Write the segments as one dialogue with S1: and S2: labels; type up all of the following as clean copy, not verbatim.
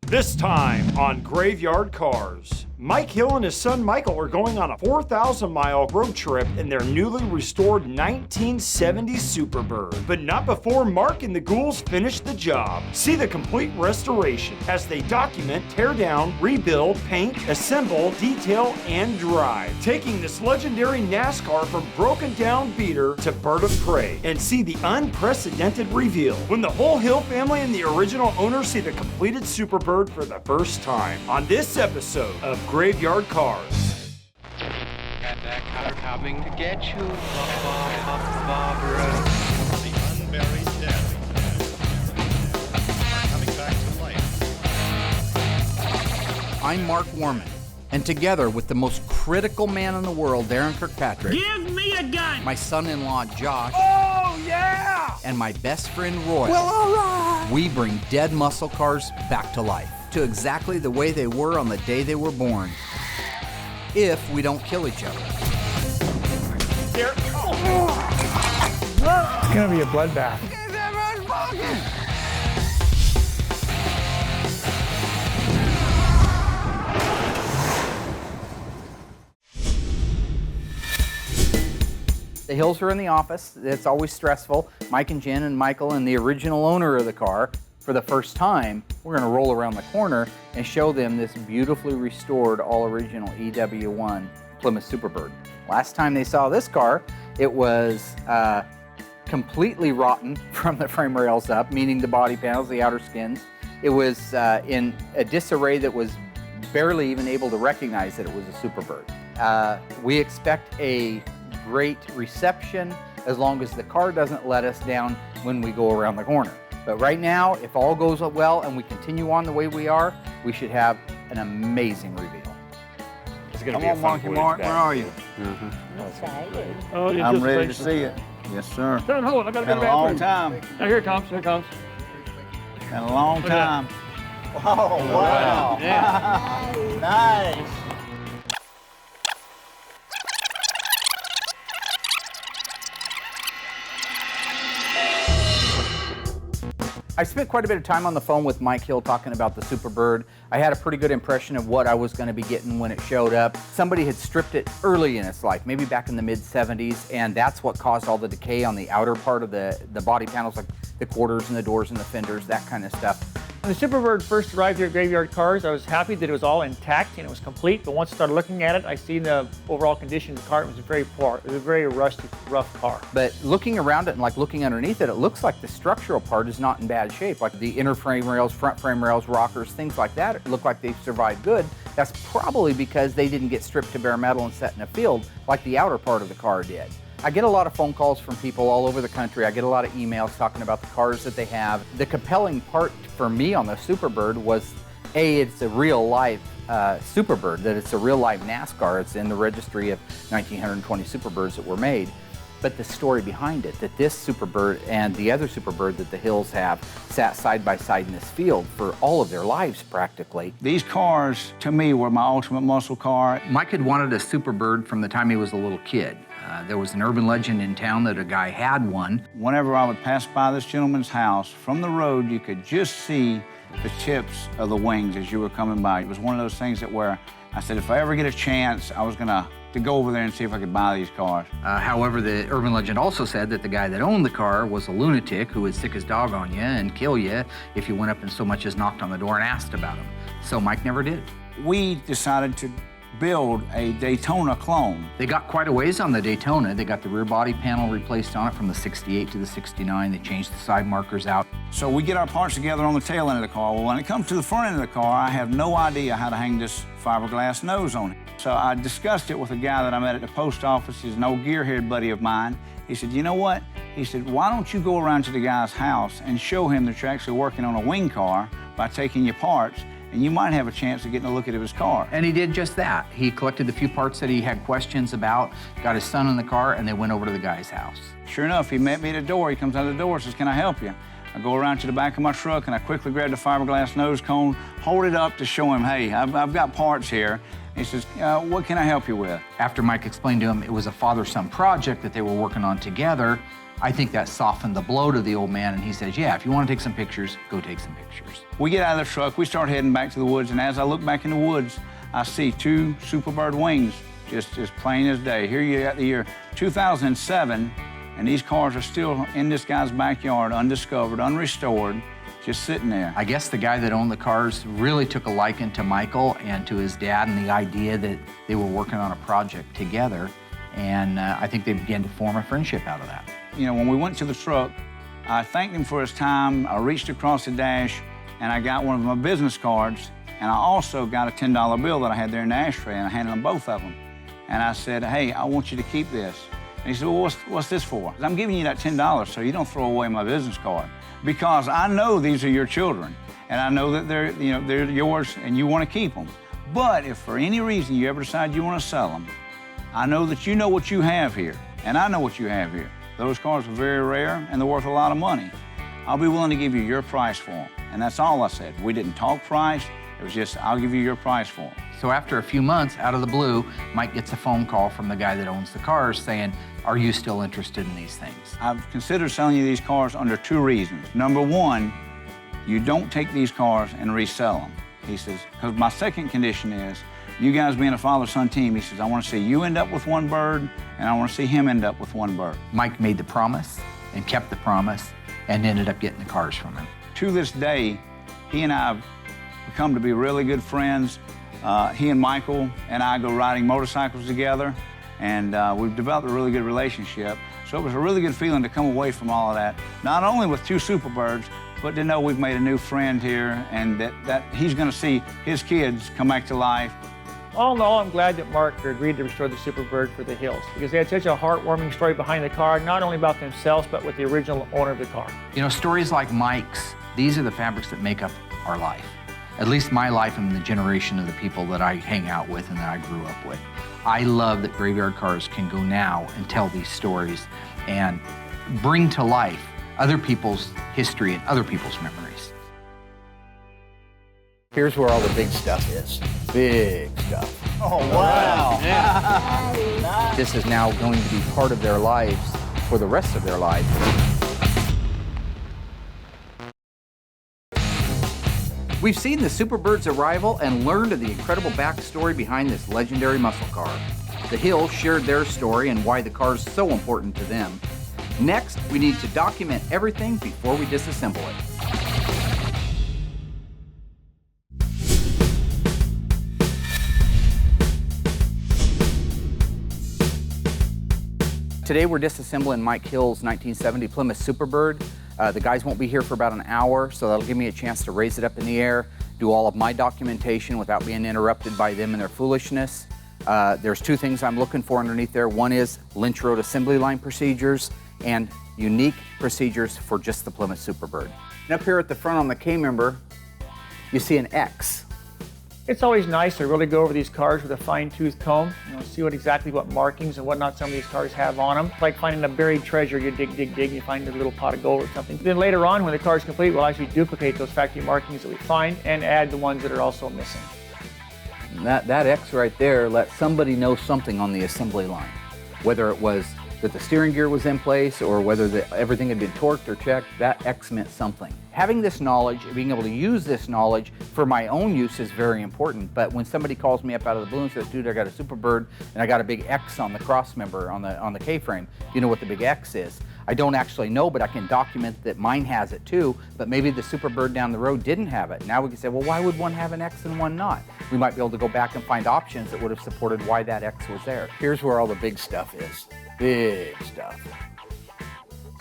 S1: This time on Graveyard Carz, Mike Hill and his son Michael are going on a 4,000-mile road trip in their newly restored 1970 Superbird. But not before Mark and the Ghouls finish the job. See the complete restoration as they document, tear down, rebuild, paint, assemble, detail, and drive. Taking this legendary NASCAR from broken down beater to bird of prey. And see the unprecedented reveal when the whole Hill family and the original owners see the completed Superbird for the first time. On this episode of Graveyard Carz.
S2: Got that car coming to get you, Barbara.
S3: The unburied dead are coming back to life.
S4: I'm Mark Warman, and together with the most critical man in the world, Darren Kirkpatrick,
S5: give me a gun!
S4: my son-in-law, Josh,
S1: Oh, yeah!
S4: and my best friend, Roy,
S1: Well, all right!
S4: we bring dead muscle cars back to life, to exactly the way they were on the day they were born, if we don't kill each other.
S1: There.
S6: It's gonna be a bloodbath.
S4: The Hills are in the office. It's always stressful. Mike and Jen and Michael and the original owner of the car, for the first time, we're going to roll around the corner and show them this beautifully restored, all-original EW1 Plymouth Superbird. Last time they saw this car, it was completely rotten from the frame rails up, meaning the body panels, the outer skins. It was in a disarray that was barely even able to recognize that it was a Superbird. We expect a great reception as long as the car doesn't let us down when we go around the corner. But right now, if all goes well and we continue on the way we are, we should have an amazing reveal.
S1: It's gonna
S7: Come
S1: be a
S7: on,
S1: fun
S7: Monkey
S1: voyage
S7: Mark,
S1: back.
S7: where are you?
S5: Oh,
S7: I'm ready to see it. Yes, sir.
S5: Don't hold it. I gotta
S7: Been
S5: go
S7: a long
S5: back.
S7: time.
S5: Now here it comes. Here it comes.
S7: Been a long
S5: Look at that.
S7: time. Oh, wow.
S5: Yeah.
S7: Nice.
S4: I spent quite a bit of time on the phone with Mike Hill talking about the Superbird. I had a pretty good impression of what I was going to be getting when it showed up. Somebody had stripped it early in its life, maybe back in the mid-70s, and that's what caused all the decay on the outer part of the body panels, like the quarters and the doors and the fenders, that kind of stuff.
S5: When the Superbird first arrived here at Graveyard Carz, I was happy that it was all intact and it was complete. But once I started looking at it, I seen the overall condition of the car. It was very poor. It was a very rusty, rough car.
S4: But looking around it and like looking underneath it, it looks like the structural part is not in bad shape. Like the inner frame rails, front frame rails, rockers, things like that, it look like they've survived good. That's probably because they didn't get stripped to bare metal and set in a field like the outer part of the car did. I get a lot of phone calls from people all over the country. I get a lot of emails talking about the cars that they have. The compelling part for me on the Superbird was, A, it's a real life Superbird, that it's a real life NASCAR. It's in the registry of 1,920 Superbirds that were made. But the story behind it, that this Superbird and the other Superbird that the Hills have sat side by side in this field for all of their lives practically.
S7: These cars, to me, were my ultimate muscle car.
S4: Mike had wanted a Superbird from the time he was a little kid. There was an urban legend in town that a guy had one.
S7: Whenever I would pass by this gentleman's house, from the road, you could just see the tips of the wings as you were coming by. It was one of those things that where I said, if I ever get a chance, I was gonna go over there and see if I could buy these cars.
S4: However, the urban legend also said that the guy that owned the car was a lunatic who would sick his dog on you and kill you if you went up and so much as knocked on the door and asked about him. So Mike never did.
S7: We decided to build a Daytona clone.
S4: They got quite a ways on the Daytona. They got the rear body panel replaced on it from the 68 to the 69. They changed the side markers out.
S7: So we get our parts together on the tail end of the car. Well, when it comes to the front end of the car, I have no idea how to hang this fiberglass nose on it. So I discussed it with a guy that I met at the post office. He's an old gearhead buddy of mine. He said, you know what? He said, why don't you go around to the guy's house and show him that you're actually working on a wing car by taking your parts, and you might have a chance of getting a look at his car.
S4: And he did just that. He collected the few parts that he had questions about, got his son in the car, and they went over to the guy's house.
S7: Sure enough, he met me at the door. He comes out of the door and says, can I help you? I go around to the back of my truck and I quickly grab the fiberglass nose cone, hold it up to show him, hey, I've got parts here. He says, what can I help you with?
S4: After Mike explained to him it was a father-son project that they were working on together, I think that softened the blow to the old man, and he says, yeah, if you want to take some pictures, go take some pictures.
S7: We get out of the truck, we start heading back to the woods, and as I look back in the woods, I see two Superbird wings, just as plain as day. Here you got the year 2007, and these cars are still in this guy's backyard, undiscovered, unrestored, just sitting there.
S4: I guess the guy that owned the cars really took a liking to Michael and to his dad, and the idea that they were working on a project together, and I think they began to form a friendship out of that.
S7: You know, when we went to the truck, I thanked him for his time. I reached across the dash, and I got one of my business cards, and I also got a $10 bill that I had there in the ashtray, and I handed him both of them. And I said, hey, I want you to keep this. And he said, well, what's this for? I'm giving you that $10 so you don't throw away my business card, because I know these are your children, and I know that they're yours, and you want to keep them. But if for any reason you ever decide you want to sell them, I know that you know what you have here, and I know what you have here. Those cars are very rare, and they're worth a lot of money. I'll be willing to give you your price for them. And that's all I said. We didn't talk price. It was just, I'll give you your price for them.
S4: So after a few months, out of the blue, Mike gets a phone call from the guy that owns the cars saying, are you still interested in these things?
S7: I've considered selling you these cars under 2 reasons. Number 1, you don't take these cars and resell them. He says, because my second condition is, you guys being a father-son team, he says, I want to see you end up with one bird, and I want to see him end up with one bird.
S4: Mike made the promise and kept the promise and ended up getting the cars from him.
S7: To this day, he and I have become to be really good friends. He and Michael and I go riding motorcycles together, and we've developed a really good relationship. So it was a really good feeling to come away from all of that, not only with 2 Superbirds, but to know we've made a new friend here, and that he's going to see his kids come back to life.
S5: All in all, I'm glad that Mark agreed to restore the Superbird for the hills, because they had such a heartwarming story behind the car, not only about themselves, but with the original owner of the car.
S4: You know, stories like Mike's, these are the fabrics that make up our life. At least my life and the generation of the people that I hang out with and that I grew up with. I love that Graveyard Cars can go now and tell these stories and bring to life other people's history and other people's memories.
S6: Here's where all the big stuff is. Big stuff.
S7: Oh, wow.
S4: This is now going to be part of their lives for the rest of their lives. We've seen the Superbird's arrival and learned of the incredible backstory behind this legendary muscle car. The Hills shared their story and why the car is so important to them. Next, we need to document everything before we disassemble it. Today we're disassembling Mike Hill's 1970 Plymouth Superbird. The guys won't be here for about an hour, so that'll give me a chance to raise it up in the air, do all of my documentation without being interrupted by them and their foolishness. There's 2 things I'm looking for underneath there. One is Lynch Road assembly line procedures and unique procedures for just the Plymouth Superbird. And up here at the front on the K-member, you see an X.
S5: It's always nice to really go over these cars with a fine-tooth comb, see exactly what markings and whatnot some of these cars have on them. It's like finding a buried treasure. You dig, dig, dig, you find a little pot of gold or something. Then later on, when the car is complete, we'll actually duplicate those factory markings that we find and add the ones that are also missing.
S4: And that X right there lets somebody know something on the assembly line, whether it was that the steering gear was in place or whether everything had been torqued or checked. That X meant something. Having this knowledge, being able to use this knowledge for my own use is very important. But when somebody calls me up out of the blue and says, dude, I got a Superbird and I got a big X on the cross member on the K-frame, you know what the big X is? I don't actually know, but I can document that mine has it too, but maybe the Superbird down the road didn't have it. Now we can say, well, why would one have an X and one not? We might be able to go back and find options that would have supported why that X was there.
S6: Here's where all the big stuff is. Big stuff.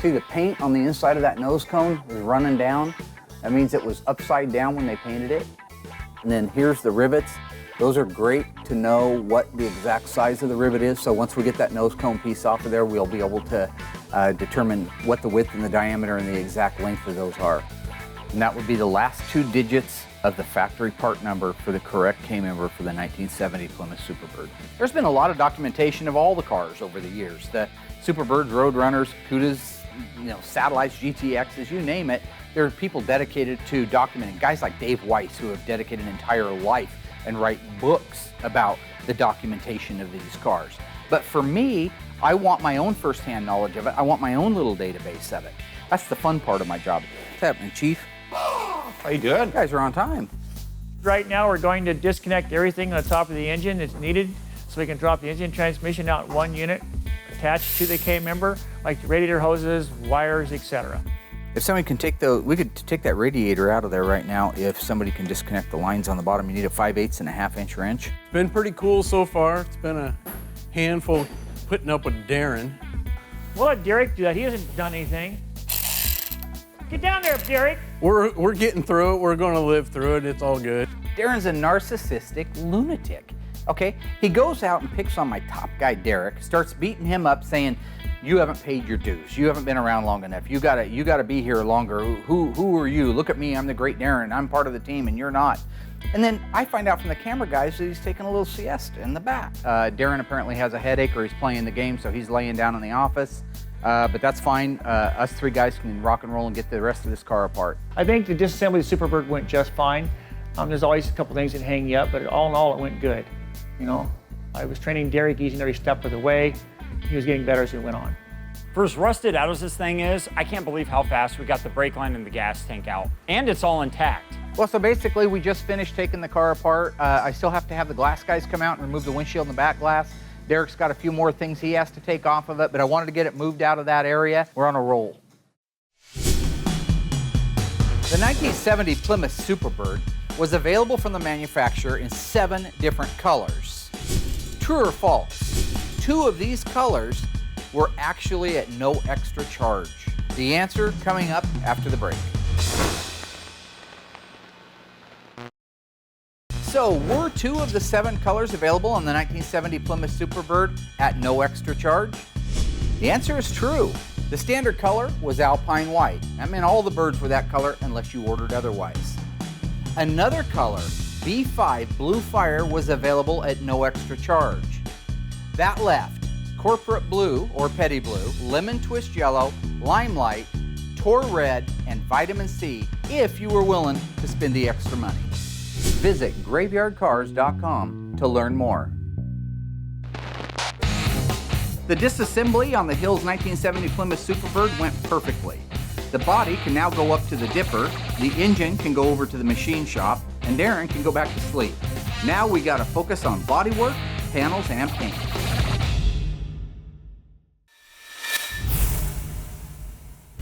S6: See the paint on the inside of that nose cone is running down? That means it was upside down when they painted it. And then here's the rivets. Those are great to know what the exact size of the rivet is. So once we get that nose cone piece off of there, we'll be able to determine what the width and the diameter and the exact length of those are. And that would be the last 2 digits of the factory part number for the correct K-member for the 1970 Plymouth Superbird. There's been a lot of documentation of all the cars over the years. The Superbirds, Roadrunners, Cudas, Satellites, GTXs, you name it. There are people dedicated to documenting. Guys like Dave Weiss who have dedicated an entire life and write books about the documentation of these cars. But for me,
S4: I want my own firsthand knowledge of it. I want my own little database of it. That's the fun part of my job. What's happening, Chief?
S1: How you doing?
S4: You guys are on time.
S5: Right now, we're going to disconnect everything on the top of the engine that's needed so we can drop the engine transmission out in one unit attached to the K-member, like the radiator hoses, wires, etc.
S4: If somebody can take we could take that radiator out of there right now if somebody can disconnect the lines on the bottom. You need a 5/8 and a 1/2 wrench.
S8: It's been pretty cool so far. It's been a handful putting up with Darren.
S5: We'll let Derek do that. He hasn't done anything. Get down there, Derek.
S8: We're getting through it. We're going to live through it. It's all good.
S4: Darren's a narcissistic lunatic. Okay, he goes out and picks on my top guy, Derek, starts beating him up, saying, "You haven't paid your dues. You haven't been around long enough. You gotta be here longer. Who are you? Look at me. I'm the great Darren. I'm part of the team, and you're not." And then I find out from the camera guys that he's taking a little siesta in the back. Darren apparently has a headache, or he's playing the game, so he's laying down in the office. But that's fine. Us three guys can rock and roll and get the rest of this car apart.
S5: I think the disassembly of the Superbird went just fine. There's always a couple things that hang you up, but all in all, it went good. You know, I was training Derek each and every step of the way. He was getting better as we went on.
S9: For as rusted out as this thing is, I can't believe how fast we got the brake line and the gas tank out. And it's all intact.
S4: Well, so basically, we just finished taking the car apart. I still have to have the glass guys come out and remove the windshield and the back glass. Derek's got a few more things he has to take off of it, but I wanted to get it moved out of that area. We're on a roll. The 1970 Plymouth Superbird was available from the manufacturer in 7 different colors. True or false? 2 of these colors were actually at no extra charge. The answer coming up after the break. So, were 2 of the 7 colors available on the 1970 Plymouth Superbird at no extra charge? The answer is true. The standard color was Alpine White. That meant all the birds were that color unless you ordered otherwise. Another color, B5 Blue Fire, was available at no extra charge. That left Corporate Blue or Petty Blue, Lemon Twist Yellow, Limelight, Tor Red, and Vitamin C if you were willing to spend the extra money. Visit graveyardcars.com to learn more. The disassembly on the Hills 1970 Plymouth Superbird went perfectly. The body can now go up to the dipper, the engine can go over to the machine shop, and Darren can go back to sleep. Now we gotta focus on bodywork, panels, and paint.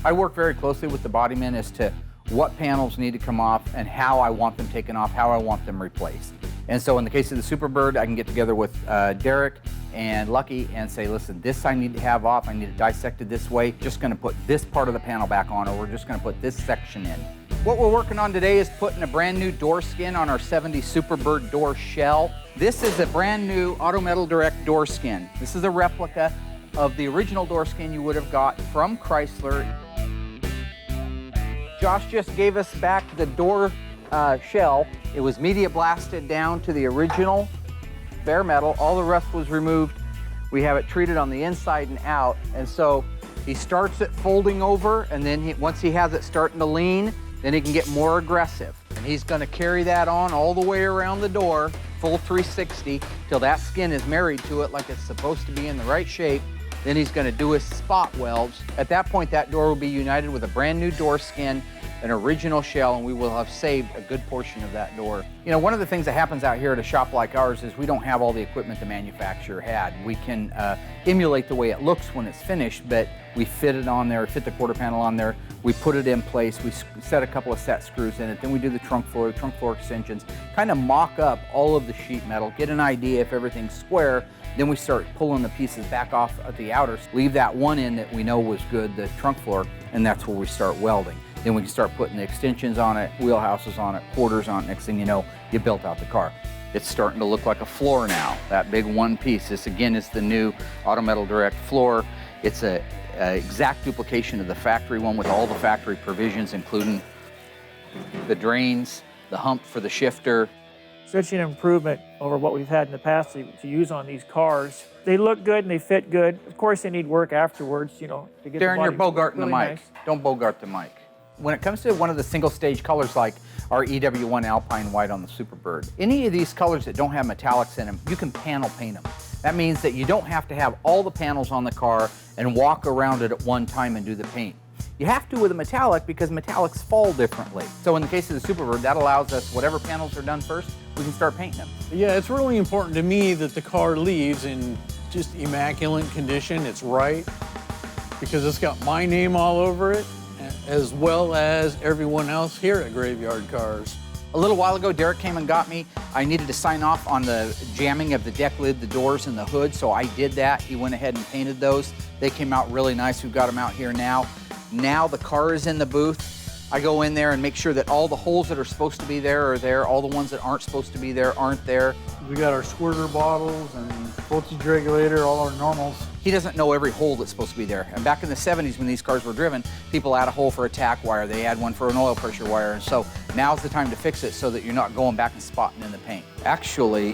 S4: I work very closely with the bodymen as to what panels need to come off and how I want them taken off, how I want them replaced. And so in the case of the Superbird, I can get together with Derek and Lucky and say, listen, this I need to have off, I need it dissected this way, just gonna put this part of the panel back on, or we're just gonna put this section in. What we're working on today is putting a brand new door skin on our 70 Superbird door shell. This is a brand new Auto Metal Direct door skin. This is a replica of the original door skin you would have got from Chrysler. Josh just gave us back the door shell. It was media blasted down to the original bare metal. All the rust was removed. We have it treated on the inside and out. And so he starts it folding over, and then once he has it starting to lean, then he can get more aggressive. And he's gonna carry that on all the way around the door, full 360, till that skin is married to it like it's supposed to be in the right shape. Then he's gonna do his spot welds. At that point, that door will be united with a brand new door skin, an original shell, and we will have saved a good portion of that door. You know, one of the things that happens out here at a shop like ours is we don't have all the equipment the manufacturer had. We can emulate the way it looks when it's finished, but we fit it on there, fit the quarter panel on there, we put it in place, we set a couple of set screws in it, then we do the trunk floor extensions, kind of mock up all of the sheet metal, get an idea if everything's square, then we start pulling the pieces back off at the outers, leave that one in that we know was good, the trunk floor, and that's where we start welding. Then we can start putting the extensions on it, wheelhouses on it, quarters on it. Next thing you know, you built out the car. It's starting to look like a floor now, that big one piece. This again is the new Auto Metal Direct floor. It's a exact duplication of the factory one with all the factory provisions, including the drains, the hump for the shifter.
S5: Such an improvement over what we've had in the past to use on these cars. They look good and they fit good. Of course, they need work afterwards, you know, to get
S4: Darren,
S5: the body
S4: you're bogarting
S5: really
S4: the mic.
S5: nice.
S4: Don't bogart the mic. When it comes to one of the single stage colors like our EW1 Alpine White on the Superbird, any of these colors that don't have metallics in them, you can panel paint them. That means that you don't have to have all the panels on the car and walk around it at one time and do the paint. You have to with a metallic because metallics fall differently. So in the case of the Superbird, that allows us, whatever panels are done first, we can start painting them.
S8: Yeah, it's really important to me that the car leaves in just immaculate condition. It's right, because it's got my name all over it, as well as everyone else here at Graveyard Carz.
S4: A little while ago, Derek came and got me. I needed to sign off on the jamming of the deck lid, the doors, and the hood, so I did that. He went ahead and painted those. They came out really nice. We've got them out here now. Now the car is in the booth. I go in there and make sure that all the holes that are supposed to be there are there. All the ones that aren't supposed to be there aren't there.
S10: We got our squirter bottles and voltage regulator, all our normals.
S4: He doesn't know every hole that's supposed to be there. And back in the 70s when these cars were driven, people add a hole for a tack wire, they add one for an oil pressure wire, and so now's the time to fix it so that you're not going back and spotting in the paint. Actually,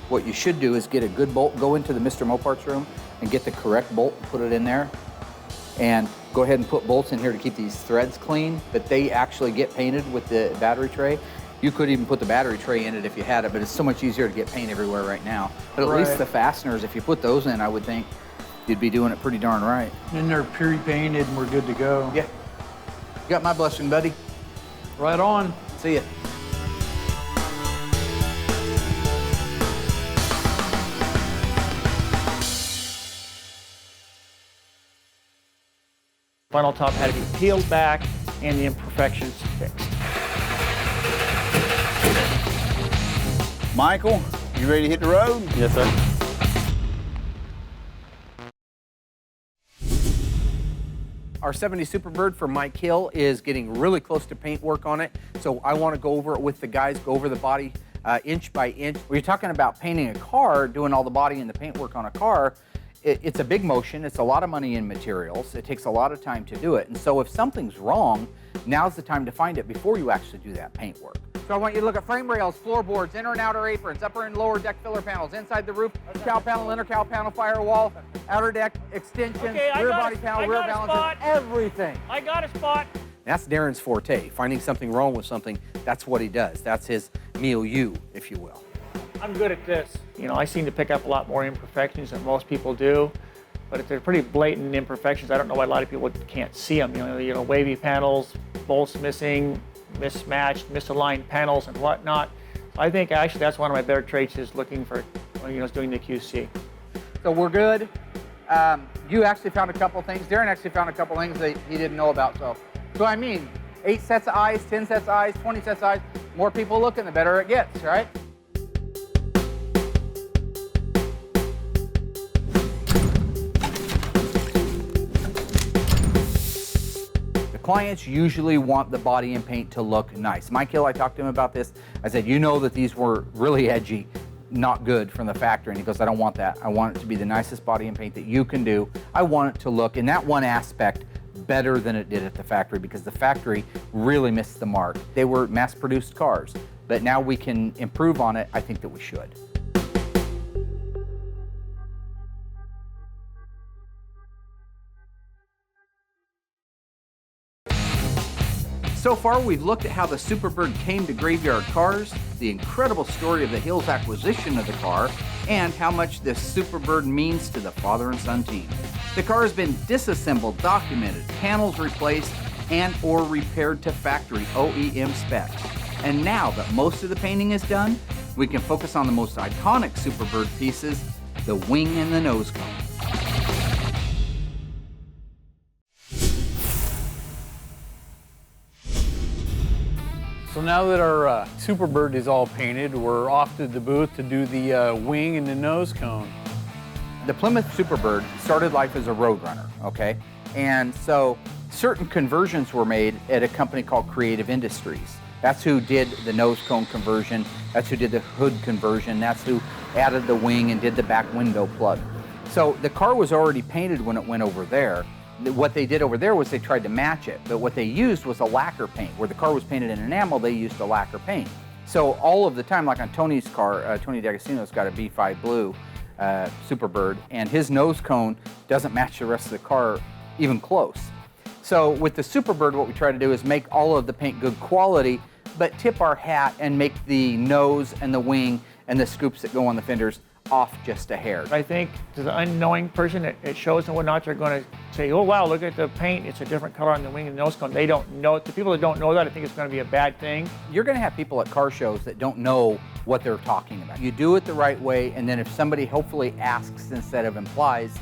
S4: what you should do is get a good bolt, go into the Mr. Moparts room and get the correct bolt and put it in there. And go ahead and put bolts in here to keep these threads clean, but they actually get painted with the battery tray. You could even put the battery tray in it if you had it, but it's so much easier to get paint everywhere right now. But at least the fasteners, if you put those in, I would think you'd be doing it pretty darn right.
S10: And they're pre-painted and we're good to go.
S4: Yeah. You got my blessing, buddy.
S10: Right on.
S4: See ya.
S5: Final top had to be peeled back and the imperfections fixed.
S7: Michael, you ready to hit the road?
S11: Yes, sir.
S6: Our 70 Superbird for Mike Hill is getting really close to paint work on it, so I want to go over it with the guys, go over the body inch by inch. When you're talking about painting a car, doing all the body and the paint work on a car, it's a big motion, it's a lot of money in materials, it takes a lot of time to do it, and so if something's wrong, now's the time to find it before you actually do that paint work. So I want you to look at frame rails, floorboards, inner and outer aprons, upper and lower deck filler panels, inside the roof, cowl panel, inner cowl panel, firewall, outer deck extensions, rear body panel, rear balances, everything.
S5: I got a spot.
S6: That's Darren's forte, finding something wrong with something, that's what he does. That's his milieu, if you will.
S5: I'm good at this. You know, I seem to pick up a lot more imperfections than most people do, but if they're pretty blatant imperfections, I don't know why a lot of people can't see them. You know, wavy panels, bolts missing, mismatched, misaligned panels and whatnot. I think actually that's one of my better traits is looking for, doing the QC.
S4: So we're good. You actually found a couple things. Darren actually found a couple things that he didn't know about. So I mean, 8 sets of eyes, 10 sets of eyes, 20 sets of eyes. More people looking, the better it gets, right? Clients usually want the body and paint to look nice. Mike Hill, I talked to him about this. I said, you know that these were really edgy, not good from the factory. And he goes, I don't want that. I want it to be the nicest body and paint that you can do. I want it to look, in that one aspect, better than it did at the factory because the factory really missed the mark. They were mass-produced cars, but now we can improve on it. I think that we should. So far, we've looked at how the Superbird came to Graveyard Carz, the incredible story of the Hills acquisition of the car, and how much this Superbird means to the father and son team. The car has been disassembled, documented, panels replaced, and or repaired to factory OEM specs. And now that most of the painting is done, we can focus on the most iconic Superbird pieces, the wing and the nose cone.
S8: So now that our Superbird is all painted, we're off to the booth to do the wing and the nose cone.
S4: The Plymouth Superbird started life as a road runner, okay? And so certain conversions were made at a company called Creative Industries. That's who did the nose cone conversion, that's who did the hood conversion, that's who added the wing and did the back window plug. So the car was already painted when it went over there. What they did over there was they tried to match it, but what they used was a lacquer paint. Where the car was painted in enamel, they used a lacquer paint. So all of the time, like on Tony's car, Tony D'Agostino's got a B5 Blue Superbird, and his nose cone doesn't match the rest of the car even close. So with the Superbird, what we try to do is make all of the paint good quality, but tip our hat and make the nose and the wing and the scoops that go on the fenders off just a hair.
S5: I think to the unknowing person, it shows them whatnot, they're going to say, oh wow, look at the paint, it's a different color on the wing and the nose cone. They don't know. The people that don't know that, I think it's going to be a bad thing.
S4: You're going to have people at car shows that don't know what they're talking about. You do it the right way, and then if somebody hopefully asks instead of implies,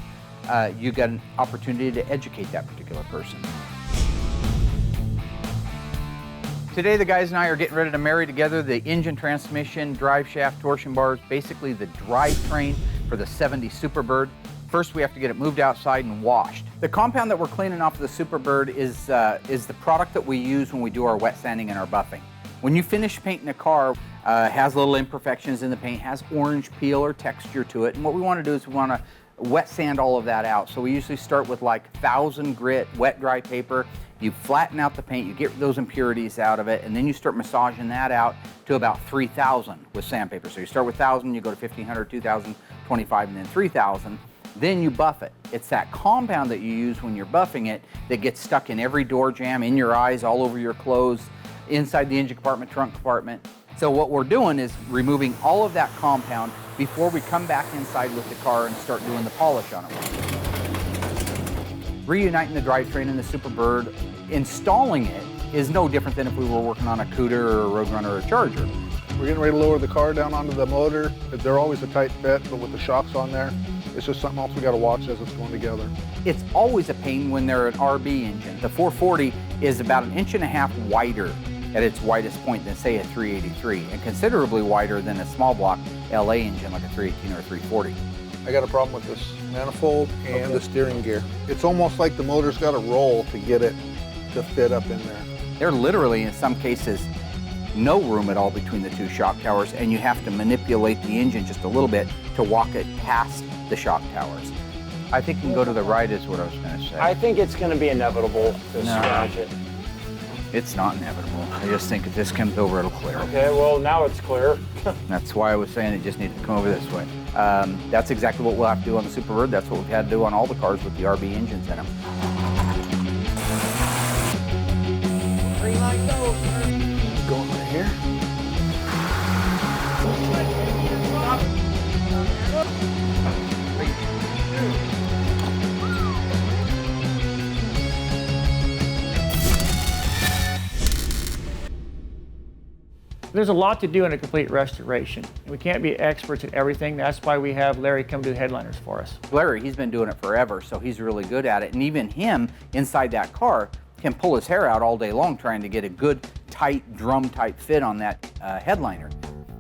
S4: you get an opportunity to educate that particular person. Today the guys and I are getting ready to marry together the engine, transmission, drive shaft, torsion bars, basically the drivetrain for the 70 Superbird. First we have to get it moved outside and washed. The compound that we're cleaning off of the Superbird is the product that we use when we do our wet sanding and our buffing. When you finish painting a car, has little imperfections in the paint, has orange peel or texture to it, and what we want to do is we want to wet sand all of that out. So we usually start with like 1,000 grit wet dry paper. You flatten out the paint, you get those impurities out of it, and then you start massaging that out to about 3,000 with sandpaper. So you start with 1,000, you go to 1,500, 2,000, 25, and then 3,000. Then you buff it. It's that compound that you use when you're buffing it that gets stuck in every door jamb, in your eyes, all over your clothes, inside the engine compartment, trunk compartment. So what we're doing is removing all of that compound before we come back inside with the car and start doing the polish on it. Reuniting the drivetrain in the Superbird, installing it is no different than if we were working on a Cooter or a Roadrunner or a Charger.
S10: We're getting ready to lower the car down onto the motor. They're always a tight fit, but with the shocks on there, it's just something else we got to watch as it's going together.
S4: It's always a pain when they're an RB engine. The 440 is about 1.5 inches wider at its widest point than, say, a 383, and considerably wider than a small block LA engine like a 318 or a 340.
S10: I got a problem with this manifold and the steering gear. It's almost like the motor's got to roll to get it to fit up in there.
S4: There literally, in some cases, no room at all between the two shock towers, and you have to manipulate the engine just a little bit to walk it past the shock towers. I think you can go to the right is what I was going to say.
S9: I think it's going to be inevitable to scratch it.
S4: It's not inevitable. I just think if this comes over, it'll clear.
S9: Okay, well, now it's clear.
S4: That's why I was saying it just needed to come over this way. That's exactly what we'll have to do on the Superbird. That's what we've had to do on all the cars with the RB engines in them.
S10: Green light go. Going right here.
S5: There's a lot to do in a complete restoration. We can't be experts at everything. That's why we have Larry come do headliners for us.
S4: Larry, he's been doing it forever, so he's really good at it. And even him, inside that car, can pull his hair out all day long trying to get a good, tight, drum-type fit on that headliner.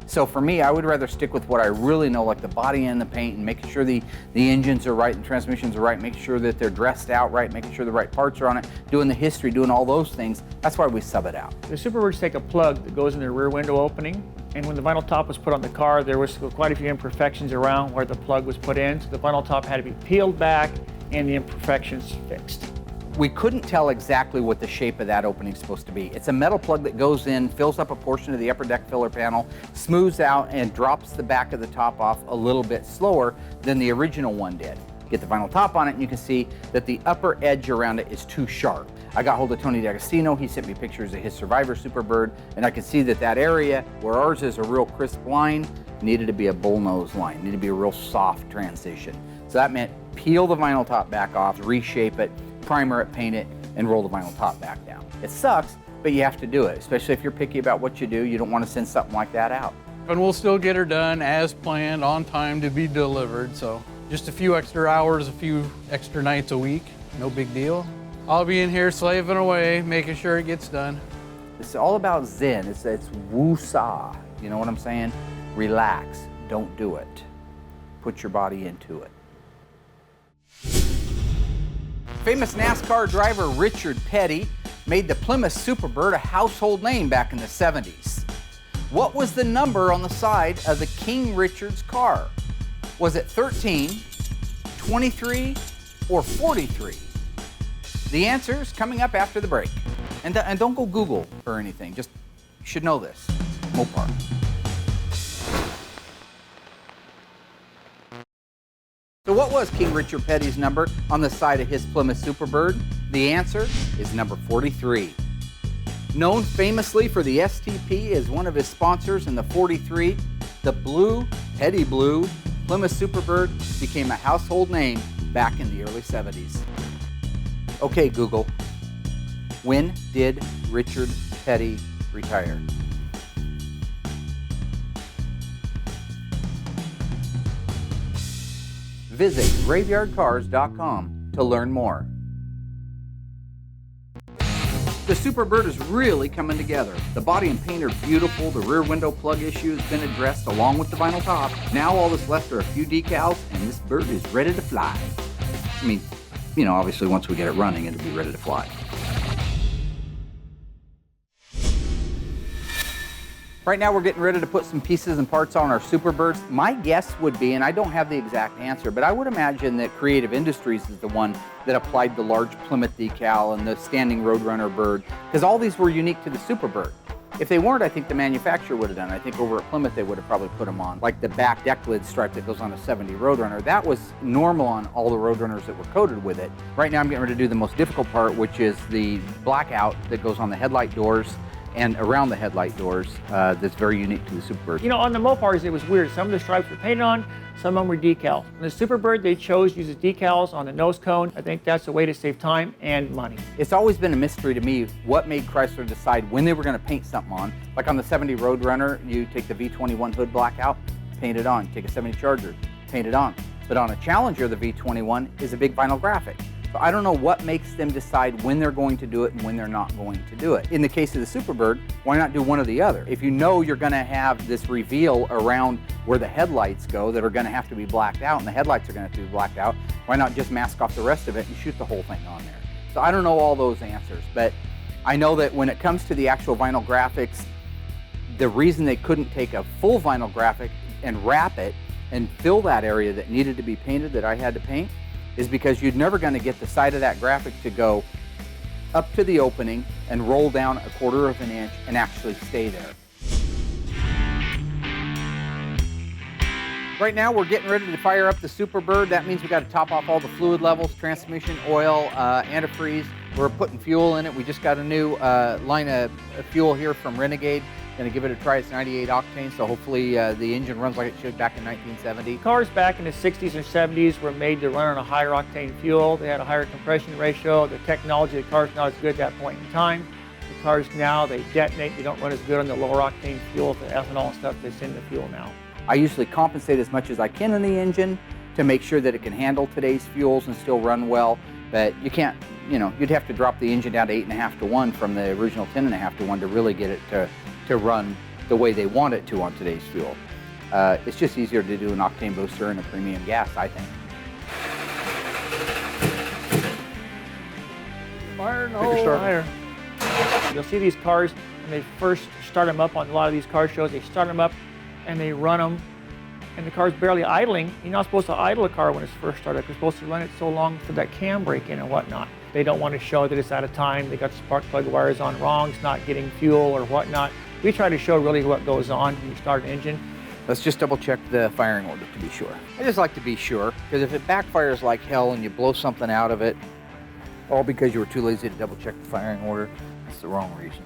S4: So for me, I would rather stick with what I really know, like the body and the paint, and making sure the engines are right and transmissions are right, making sure that they're dressed out right, making sure the right parts are on it, doing the history, doing all those things. That's why we sub it out.
S5: The Superbirds take a plug that goes in the rear window opening, and when the vinyl top was put on the car, there was quite a few imperfections around where the plug was put in, so the vinyl top had to be peeled back and the imperfections fixed.
S4: We couldn't tell exactly what the shape of that opening is supposed to be. It's a metal plug that goes in, fills up a portion of the upper deck filler panel, smooths out, and drops the back of the top off a little bit slower than the original one did. Get the vinyl top on it, and you can see that the upper edge around it is too sharp. I got hold of Tony D'Agostino. He sent me pictures of his Survivor Superbird, and I could see that that area where ours is a real crisp line needed to be a bullnose line, needed to be a real soft transition. So that meant peel the vinyl top back off, reshape it, primer it, paint it, and roll the vinyl top back down. It sucks, but you have to do it, especially if you're picky about what you do. You don't want to send something like that out.
S8: And we'll still get her done as planned, on time to be delivered. So just a few extra hours, a few extra nights a week, no big deal. I'll be in here slaving away, making sure it gets done.
S4: It's all about Zen. It's woo-saw. You know what I'm saying? Relax. Don't do it. Put your body into it. Famous NASCAR driver Richard Petty made the Plymouth Superbird a household name back in the 70s. What was the number on the side of the King Richard's car? Was it 13, 23, or 43? The answer is coming up after the break. And don't go Google or anything, just you should know this. Mopar. So what was King Richard Petty's number on the side of his Plymouth Superbird? The answer is number 43. Known famously for the STP as one of his sponsors in the 43, the blue, Petty Blue, Plymouth Superbird became a household name back in the early 70s. Okay, Google, when did Richard Petty retire? Visit graveyardcars.com to learn more. The Superbird is really coming together. The body and paint are beautiful, the rear window plug issue has been addressed along with the vinyl top. Now all that's left are a few decals and this bird is ready to fly. I mean, you know, obviously once we get it running, it'll be ready to fly. Right now we're getting ready to put some pieces and parts on our Superbirds. My guess would be, and I don't have the exact answer, but I would imagine that Creative Industries is the one that applied the large Plymouth decal and the standing Roadrunner bird, because all these were unique to the Superbird. If they weren't, I think the manufacturer would have done it. I think over at Plymouth they would have probably put them on. Like the back deck lid stripe that goes on a 70 Roadrunner, that was normal on all the Roadrunners that were coated with it. Right now I'm getting ready to do the most difficult part, which is the blackout that goes on the headlight doors and around the headlight doors that's very unique to the Superbird.
S5: You know, on the Mopars, it was weird. Some of the stripes were painted on, some of them were decal. On the Superbird, they chose to use decals on the nose cone. I think that's a way to save time and money.
S4: It's always been a mystery to me what made Chrysler decide when they were going to paint something on. Like on the 70 Roadrunner, you take the V21 hood blackout, paint it on. You take a 70 Charger, paint it on. But on a Challenger, the V21 is a big vinyl graphic. So I don't know what makes them decide when they're going to do it and when they're not going to do it. In the case of the Superbird, why not do one or the other? If you know you're going to have this reveal around where the headlights go that are going to have to be blacked out and the headlights are going to have to be blacked out, why not just mask off the rest of it and shoot the whole thing on there? So I don't know all those answers, but I know that when it comes to the actual vinyl graphics, the reason they couldn't take a full vinyl graphic and wrap it and fill that area that needed to be painted that I had to paint is because you're never going to get the side of that graphic to go up to the opening and roll down 1/4 of an inch and actually stay there. Right now we're getting ready to fire up the Superbird. That means we got to top off all the fluid levels, transmission, oil, antifreeze. We're putting fuel in it. We just got a new line of fuel here from Renegade. Going to give it a try. It's 98 octane, so hopefully the engine runs like it should back in 1970.
S5: Cars back in the 60s and 70s were made to run on a higher octane fuel. They had a higher compression ratio. The technology of the car's not as good at that point in time. The cars now, they detonate. They don't run as good on the lower octane fuel, the ethanol and stuff that's in the fuel now.
S4: I usually compensate as much as I can in the engine to make sure that it can handle today's fuels and still run well, but you can't, you know, you'd have to drop the engine down to 8.5 to 1 from the original 10.5 to 1 to really get it to run the way they want it to on today's fuel. It's just easier to do an octane booster and a premium gas, I think.
S5: Fire, no fire. You'll see these cars when they first start them up on a lot of these car shows. They start them up and they run them, and the car's barely idling. You're not supposed to idle a car when it's first started. You're supposed to run it so long for that cam break in and whatnot. They don't want to show that it's out of time. They got spark plug wires on wrong. It's not getting fuel or whatnot. We try to show really what goes on when you start an engine.
S4: Let's just double check the firing order to be sure. I just like to be sure, because if it backfires like hell and you blow something out of it, all because you were too lazy to double check the firing order, that's the wrong reason.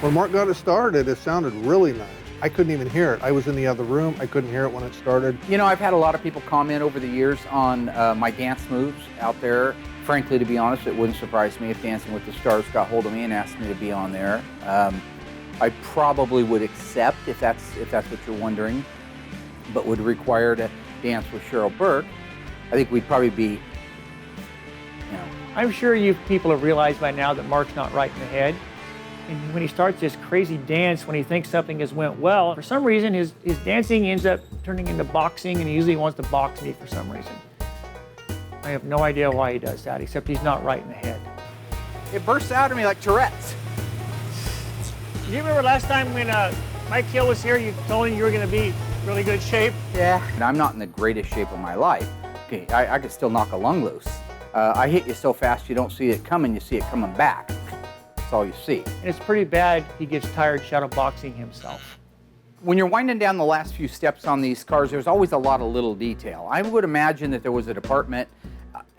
S10: When Mark got it started, it sounded really nice. I couldn't even hear it. I was in the other room. I couldn't hear it when it started.
S4: You know, I've had a lot of people comment over the years on my dance moves out there. Frankly, to be honest, it wouldn't surprise me if Dancing with the Stars got hold of me and asked me to be on there. I probably would accept if that's what you're wondering, but would require to dance with Cheryl Burke. I think we'd probably be, you know.
S5: I'm sure you people have realized by now that Mark's not right in the head. And when he starts this crazy dance, when he thinks something has went well, for some reason his dancing ends up turning into boxing, and he usually wants to box me for some reason. I have no idea why he does that, except he's not right in the head.
S4: It bursts out of me like Tourette's.
S5: Do you remember last time when Mike Hill was here, you told him you were going to be in really good shape?
S4: Yeah. And I'm not in the greatest shape of my life. Okay, I could still knock a lung loose. I hit you so fast you don't see it coming, you see it coming back. That's all you see.
S5: And it's pretty bad he gets tired shadow boxing himself.
S4: When you're winding down the last few steps on these cars, there's always a lot of little detail. I would imagine that there was a department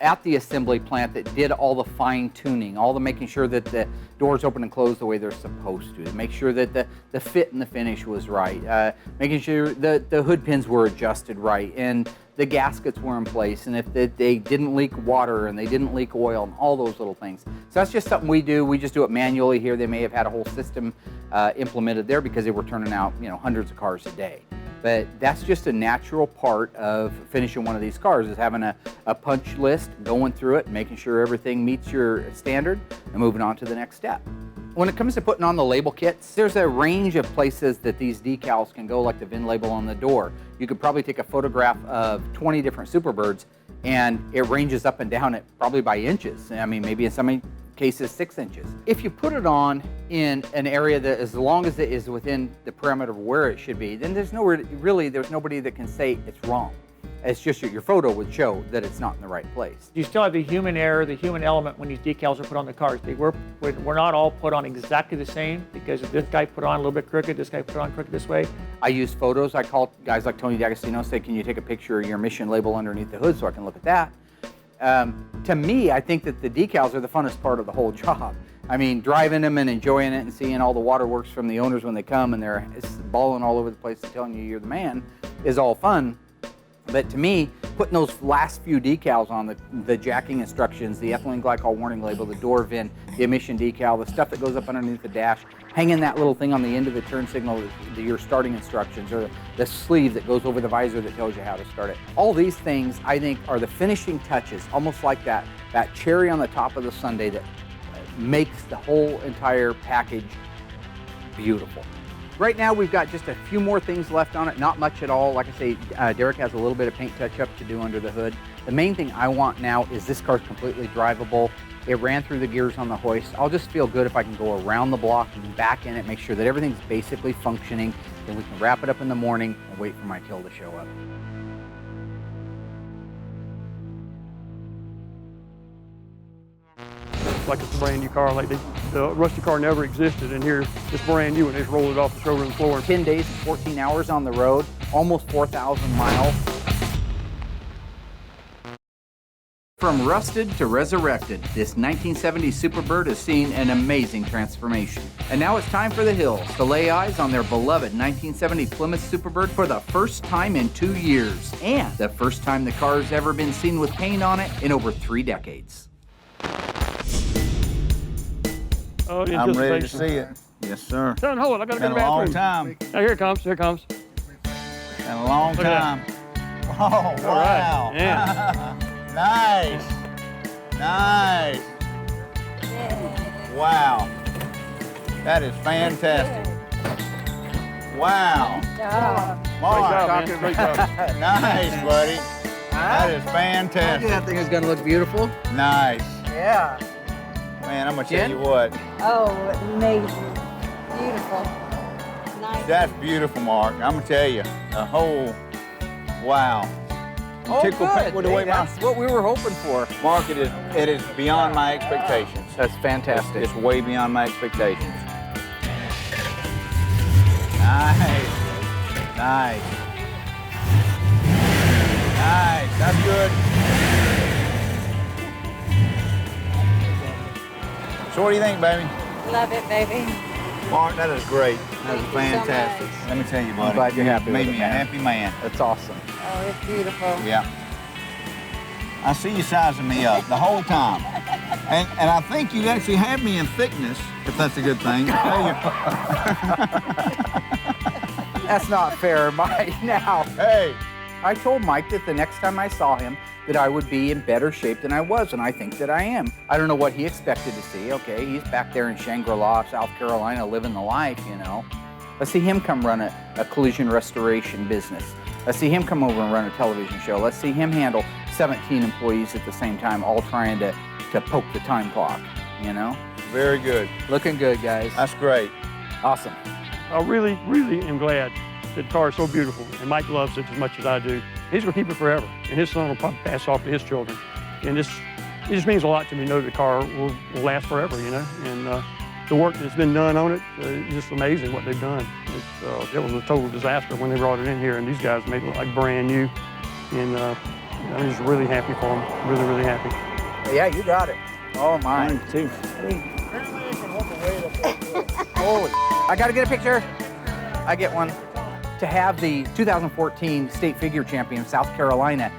S4: at the assembly plant that did all the fine tuning, all the making sure that the doors open and close the way they're supposed to make sure that the fit and the finish was right, making sure the hood pins were adjusted right, and the gaskets were in place, and if they didn't leak water and they didn't leak oil and all those little things. So that's just something we do. We just do it manually here. They may have had a whole system implemented there because they were turning out, you know, hundreds of cars a day. But that's just a natural part of finishing one of these cars, is having a punch list, going through it, making sure everything meets your standard, and moving on to the next step. When it comes to putting on the label kits, there's a range of places that these decals can go, like the VIN label on the door. You could probably take a photograph of 20 different Superbirds, and it ranges up and down it probably by inches. I mean, maybe in some cases 6 inches. If you put it on in an area that, as long as it is within the parameter of where it should be, then there's nobody that can say it's wrong. It's just your photo would show that it's not in the right place.
S5: You still have the human error, the human element when these decals are put on the cars. We're not all put on exactly the same, because if this guy put on a little bit crooked, this guy put on crooked this way.
S4: I use photos. I call guys like Tony D'Agostino, say, can you take a picture of your emission label underneath the hood so I can look at that? To me, I think that the decals are the funnest part of the whole job. I mean, driving them and enjoying it and seeing all the waterworks from the owners when they come and they're balling all over the place and telling you you're the man is all fun. But to me, putting those last few decals on, the jacking instructions, the ethylene glycol warning label, the door VIN, the emission decal, the stuff that goes up underneath the dash, hanging that little thing on the end of the turn signal, your starting instructions, or the sleeve that goes over the visor that tells you how to start it. All these things, I think, are the finishing touches, almost like that cherry on the top of the sundae that makes the whole entire package beautiful. Right now, we've got just a few more things left on it, not much at all. Like I say, Derek has a little bit of paint touch-up to do under the hood. The main thing I want now is this car's completely drivable. It ran through the gears on the hoist. I'll just feel good if I can go around the block and back in it, make sure that everything's basically functioning, then we can wrap it up in the morning and wait for Mike Hill to show up.
S11: Like it's a brand new car, like the rusty car never existed, and here it's brand new and they just rolled it off the showroom floor.
S4: 10 days and 14 hours on the road, almost 4,000 miles. From rusted to resurrected, this 1970 Superbird has seen an amazing transformation. And now it's time for the Hills to lay eyes on their beloved 1970 Plymouth Superbird for the first time in 2 years, and the first time the car's ever been seen with paint on it in over 3 decades.
S11: Oh,
S7: I'm ready to see it. Yes, sir.
S11: Son, hold on, I gotta go to the
S7: Been a long
S11: bathroom.
S7: time.
S11: Now, here it comes, here it comes.
S7: Been a long
S11: Look at
S7: time. Oh,
S11: All right,
S7: wow.
S11: yeah.
S7: Nice. Nice. Wow. That is fantastic. Wow. Mark.
S11: Great job, man. Great job.
S7: Nice, buddy. That is fantastic.
S4: That thing is going to look beautiful.
S7: Nice.
S4: Yeah.
S7: Man, I'm going to tell
S4: Jen?
S7: you what.
S12: Oh, amazing. Beautiful. Nice.
S7: That's beautiful, Mark. I'm going to tell you. The whole, wow.
S4: Oh,
S7: Tickle
S4: good.
S7: pink with the way my,
S4: That's what we were hoping for.
S7: Mark, it is beyond my expectations.
S4: That's fantastic.
S7: It's way beyond my expectations. Nice. Nice. Nice. That's good. So what do you think, baby?
S12: Love it, baby.
S7: Mark, that is great. That is
S12: Thank you so
S7: fantastic.
S12: much.
S7: Let me tell you, buddy.
S4: I'm glad you're happy with
S7: made
S4: it,
S7: me a
S4: man.
S7: happy man.
S4: That's awesome.
S12: Oh, it's beautiful.
S7: Yeah. I see you sizing me up the whole time. And I think you actually have me in thickness, if that's a good thing.
S4: That's not fair, Mike. Now,
S7: Hey,
S4: I told Mike that the next time I saw him that I would be in better shape than I was, and I think that I am. I don't know what he expected to see. Okay, he's back there in Shangri-La, South Carolina, living the life, you know. Let's see him come run a collision restoration business. Let's see him come over and run a television show. Let's see him handle 17 employees at the same time, all trying to poke the time clock, you know?
S7: very good.
S4: Looking good, guys.
S7: That's great.
S4: Awesome.
S11: I really, really am glad that car is so beautiful, and Mike loves it as much as I do. He's gonna keep it forever, and his son will probably pass off to his children. And it just means a lot to me to know the car will last forever, you know? And the work that's been done on it is just amazing what they've done. It was a total disaster when they brought it in here, and these guys made it look like brand new. And I'm just really happy for them, really, really happy.
S4: Yeah, you got it. Oh, my.
S7: 1, 2, 3.
S4: Holy, I got to get a picture. I get one. To have the 2014 state figure champion, South Carolina,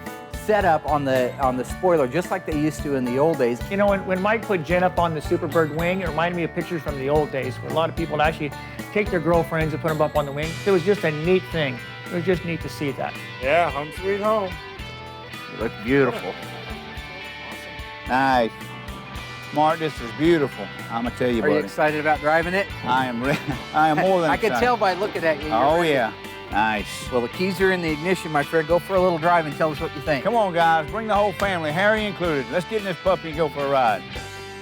S4: set up on the spoiler, just like they used to in the old days.
S5: You know, when Mike put Jen up on the Superbird wing, it reminded me of pictures from the old days where a lot of people would actually take their girlfriends and put them up on the wing. It was just a neat thing. It was just neat to see that.
S1: Yeah, home sweet home.
S4: It looked beautiful.
S7: Nice. Mark, this is beautiful. I'm gonna tell you,
S4: Are you
S7: buddy.
S4: excited about driving it?
S7: I am I am more than
S4: I
S7: excited.
S4: could tell by looking at you. you're
S7: Oh,
S4: ready.
S7: yeah. Nice.
S4: Well, the keys are in the ignition, my friend. Go for a little drive and tell us what you think.
S7: Come on, guys. Bring the whole family, Harry included. Let's get in this puppy and go for a ride.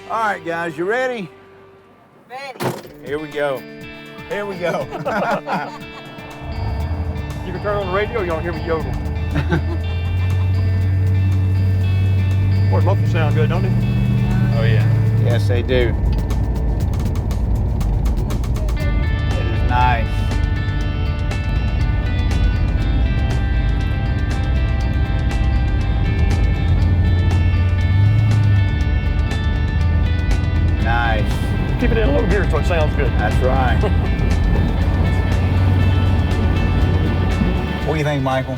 S7: All right, guys, you ready?
S12: Ready.
S7: Here we go. Here we go.
S11: You can turn on the radio, you don't hear me yodel. Boy, mufflers sound good, don't they?
S7: Oh, yeah. Yes, they do. It is nice. Nice.
S11: Keep it in low gear so it sounds good.
S7: That's right. What do you think, Michael?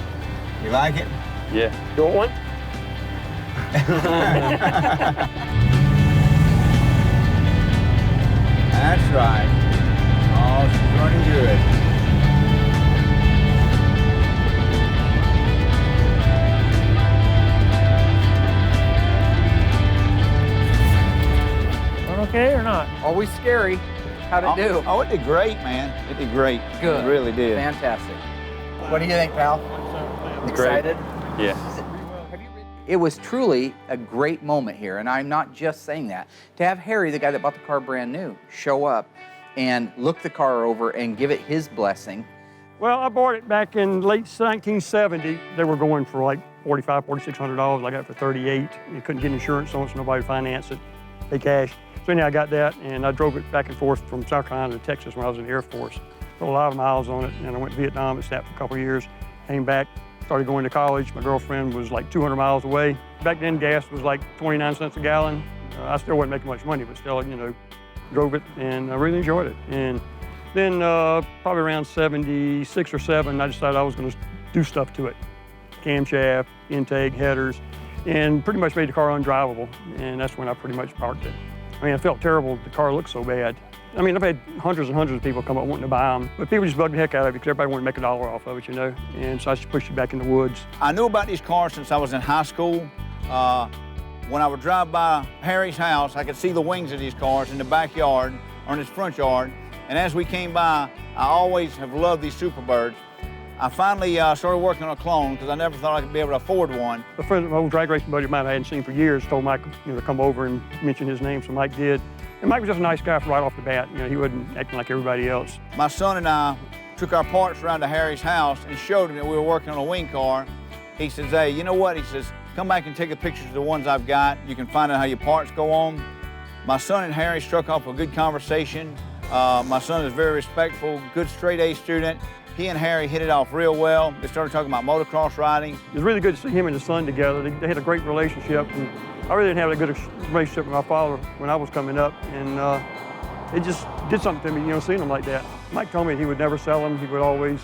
S7: You like it?
S11: Yeah. You want one?
S7: That's right. Oh, she's running good.
S5: Run okay or not?
S4: Always scary. How'd it do?
S7: Oh, it did great, man. It did great.
S4: Good.
S7: It really did.
S4: Fantastic. What do you think, pal? Excited?
S11: Yeah.
S4: It was truly a great moment here, and I'm not just saying that. To have Harry, the guy that bought the car brand new, show up and look the car over and give it his blessing.
S11: Well, I bought it back in late 1970. They were going for like $4,500, $4,600. I got it for $38. You couldn't get insurance on it, so nobody would finance it. Pay cash. So anyhow, I got that, and I drove it back and forth from South Carolina to Texas when I was in the Air Force. Put a lot of miles on it, and I went to Vietnam and sat for a couple of years. Came back, started going to college. My girlfriend was like 200 miles away. Back then, gas was like 29 cents a gallon. I still wasn't making much money, but still, you know, drove it, and I really enjoyed it. And then probably around 76 or 7, I decided I was going to do stuff to it. Camshaft, intake, headers, and pretty much made the car undrivable. And that's when I pretty much parked it. I mean, I felt terrible. The car looked so bad. I mean, I've had hundreds and hundreds of people come up wanting to buy them, but people just bugged the heck out of it because everybody wanted to make $1 off of it, you know? And so I just pushed it back in the woods.
S7: I knew about these cars since I was in high school. When I would drive by Harry's house, I could see the wings of these cars in the backyard or in his front yard. And as we came by, I always have loved these Superbirds. I finally started working on a clone because I never thought I could be able to afford one.
S11: A friend, an old drag racing buddy of mine I hadn't seen for years, told Mike, you know, to come over and mention his name, so Mike did. And Mike was just a nice guy right off the bat. You know, he wasn't acting like everybody else.
S7: My son and I took our parts around to Harry's house and showed him that we were working on a wing car. He says, hey, you know what? He says, come back and take a picture of the ones I've got. You can find out how your parts go on. My son and Harry struck off a good conversation. My son is very respectful, good straight A student. He and Harry hit it off real well. They started talking about motocross riding.
S11: It was really good to see him and his son together. They had a great relationship. And I really didn't have a good relationship with my father when I was coming up. And it just did something to me, you know, seeing them like that. Mike told me he would never sell them. He would always,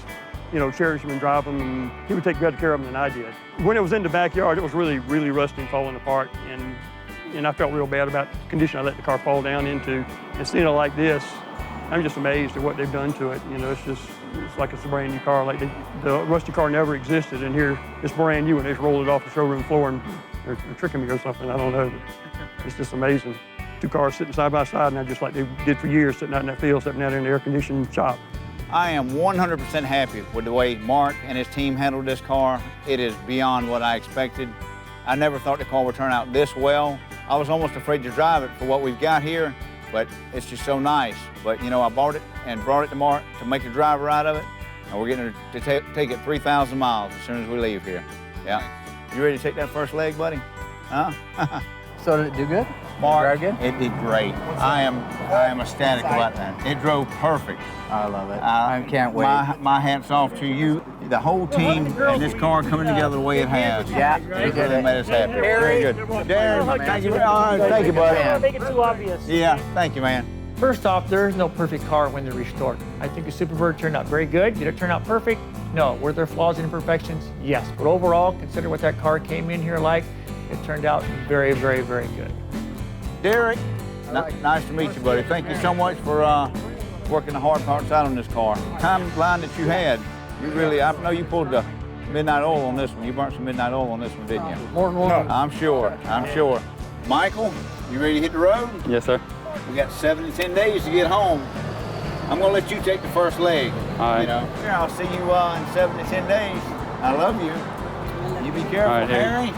S11: you know, cherish them and drive them. And he would take better care of them than I did. When it was in the backyard, it was really, really rusty and falling apart. And I felt real bad about the condition I let the car fall down into. And seeing it like this, I'm just amazed at what they've done to it. You know, it's like it's a brand new car. Like the rusty car never existed, and here it's brand new, and they just rolled it off the showroom floor, and they're tricking me or something. I don't know. But it's just amazing. Two cars sitting side by side now, just like they did for years, sitting out in that field, sitting out in the air-conditioned shop.
S7: I am 100% happy with the way Mark and his team handled this car. It is beyond what I expected. I never thought the car would turn out this well. I was almost afraid to drive it for what we've got here, but it's just so nice. But, you know, I bought it and brought it to Mark to make a driver out of it, and we're getting to take it 3,000 miles as soon as we leave here. Yeah. You ready to take that first leg, buddy? Huh?
S4: So did it do good?
S7: Mark,
S4: Did it drive good?
S7: it did great. I am ecstatic about that. It drove perfect.
S4: I love it. I can't wait.
S7: My hat's off to you. the whole team and this car coming together the way it has.
S6: Yeah,
S7: It really made us happy. Very good. Darren, thank you. Thank you, buddy.
S5: Don't make it too obvious.
S7: Yeah, thank you, man.
S5: First off, there is no perfect car when they're restored. I think the Superbird turned out very good. Did it turn out perfect? No. Were there flaws and imperfections? Yes. But overall, consider what that car came in here like, it turned out very, very, very good.
S7: Derek, nice to meet you, buddy. Thank you so much for working the hard parts out on this car. Timeline that you had, you really, I know you pulled the midnight oil on this one. You burnt some midnight oil on this one, didn't you?
S6: More than one.
S7: I'm sure. Michael, you ready to hit the road?
S13: Yes, sir.
S7: We got 7 to 10 days to get home. I'm gonna let you take the first leg.
S13: All right.
S7: You know, I'll see you in 7 to 10 days. I love you. You be careful,
S13: All right,
S7: Harry.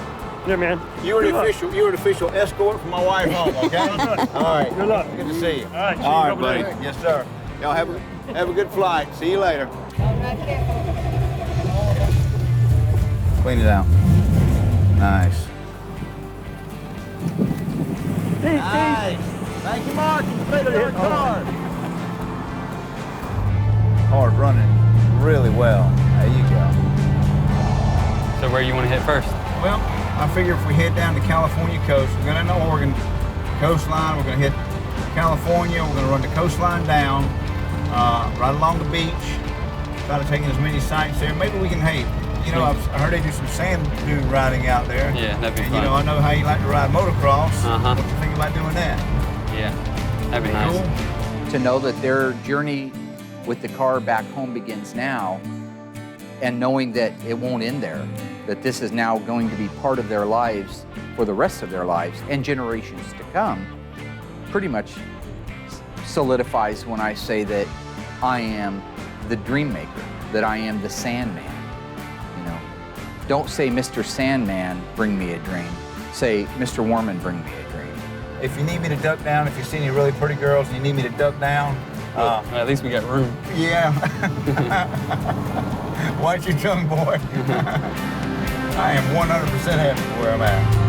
S11: Yeah, man.
S7: You're the official escort for my wife home, okay? All right.
S11: Good luck.
S7: Good to see you.
S11: All right, see you
S7: All right,
S11: over
S7: buddy.
S11: there.
S7: Yes, sir. Y'all have a good flight. See you later. Clean it out. Nice. Nice. Thank you, Mark. Car's. Car's running really well. There you go.
S13: So where you want to hit first?
S7: Well, I figure if we head down the California coast, we're going to Oregon coastline, we're going to hit California, we're going to run the coastline down, right along the beach, try to take in as many sights there. Maybe we can, hey, you know, I heard they do some sand dune riding out there.
S13: Yeah, that'd be
S7: and,
S13: fun.
S7: You know, I know how you like to ride motocross.
S13: Uh-huh.
S7: What do you think about doing that?
S13: Yeah, that'd be nice.
S7: Cool.
S4: To know that their journey with the car back home begins now, and knowing that it won't end there, that this is now going to be part of their lives for the rest of their lives and generations to come, pretty much solidifies when I say that I am the dream maker, that I am the Sandman. You know, don't say, Mr. Sandman, bring me a dream. Say, Mr. Warman, bring me a dream.
S7: If you need me to duck down, if you see any really pretty girls and you need me to duck down,
S13: Well, at least we got room.
S7: yeah. Watch your tongue, boy. I am 100% happy where I'm at.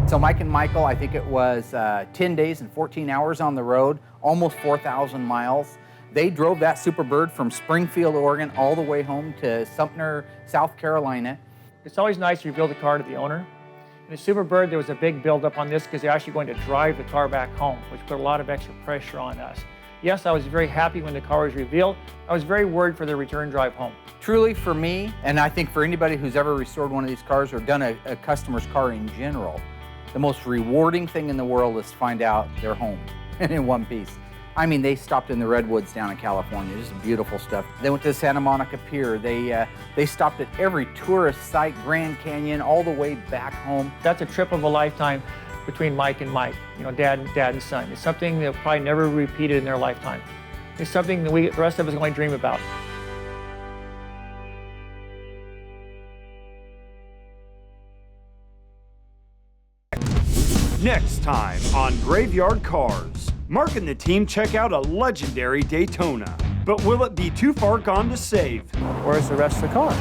S4: So Mike and Michael, I think it was 10 days and 14 hours on the road, almost 4,000 miles. They drove that Superbird from Springfield, Oregon, all the way home to Sumter, South Carolina.
S5: It's always nice to reveal the car to the owner. In the Superbird, there was a big buildup on this because they're actually going to drive the car back home, which put a lot of extra pressure on us. Yes, I was very happy when the car was revealed. I was very worried for the return drive home.
S4: Truly for me, and I think for anybody who's ever restored one of these cars or done a customer's car in general, the most rewarding thing in the world is to find out they're home and in one piece. I mean, they stopped in the Redwoods down in California, just beautiful stuff. They went to the Santa Monica Pier. They stopped at every tourist site, Grand Canyon, all the way back home.
S5: That's a trip of a lifetime between Mike and Mike, you know, dad and son. It's something they'll probably never repeated in their lifetime. It's something that the rest of us only dream about.
S1: Next time on Graveyard Cars, Mark and the team check out a legendary Daytona. But will it be too far gone to save?
S5: Where's the rest of the car?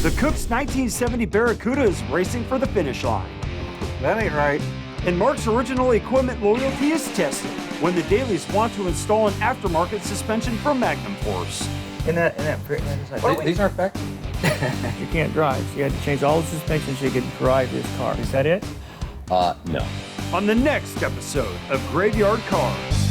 S1: The Cook's 1970 Barracuda is racing for the finish line.
S10: That ain't right.
S1: And Mark's original equipment loyalty is tested when the dailies want to install an aftermarket suspension from Magnum Force.
S6: These aren't back.
S5: You can't drive, so you had to change all the suspensions so you could drive this car. Is that it?
S13: No.
S1: On the next episode of Graveyard Cars.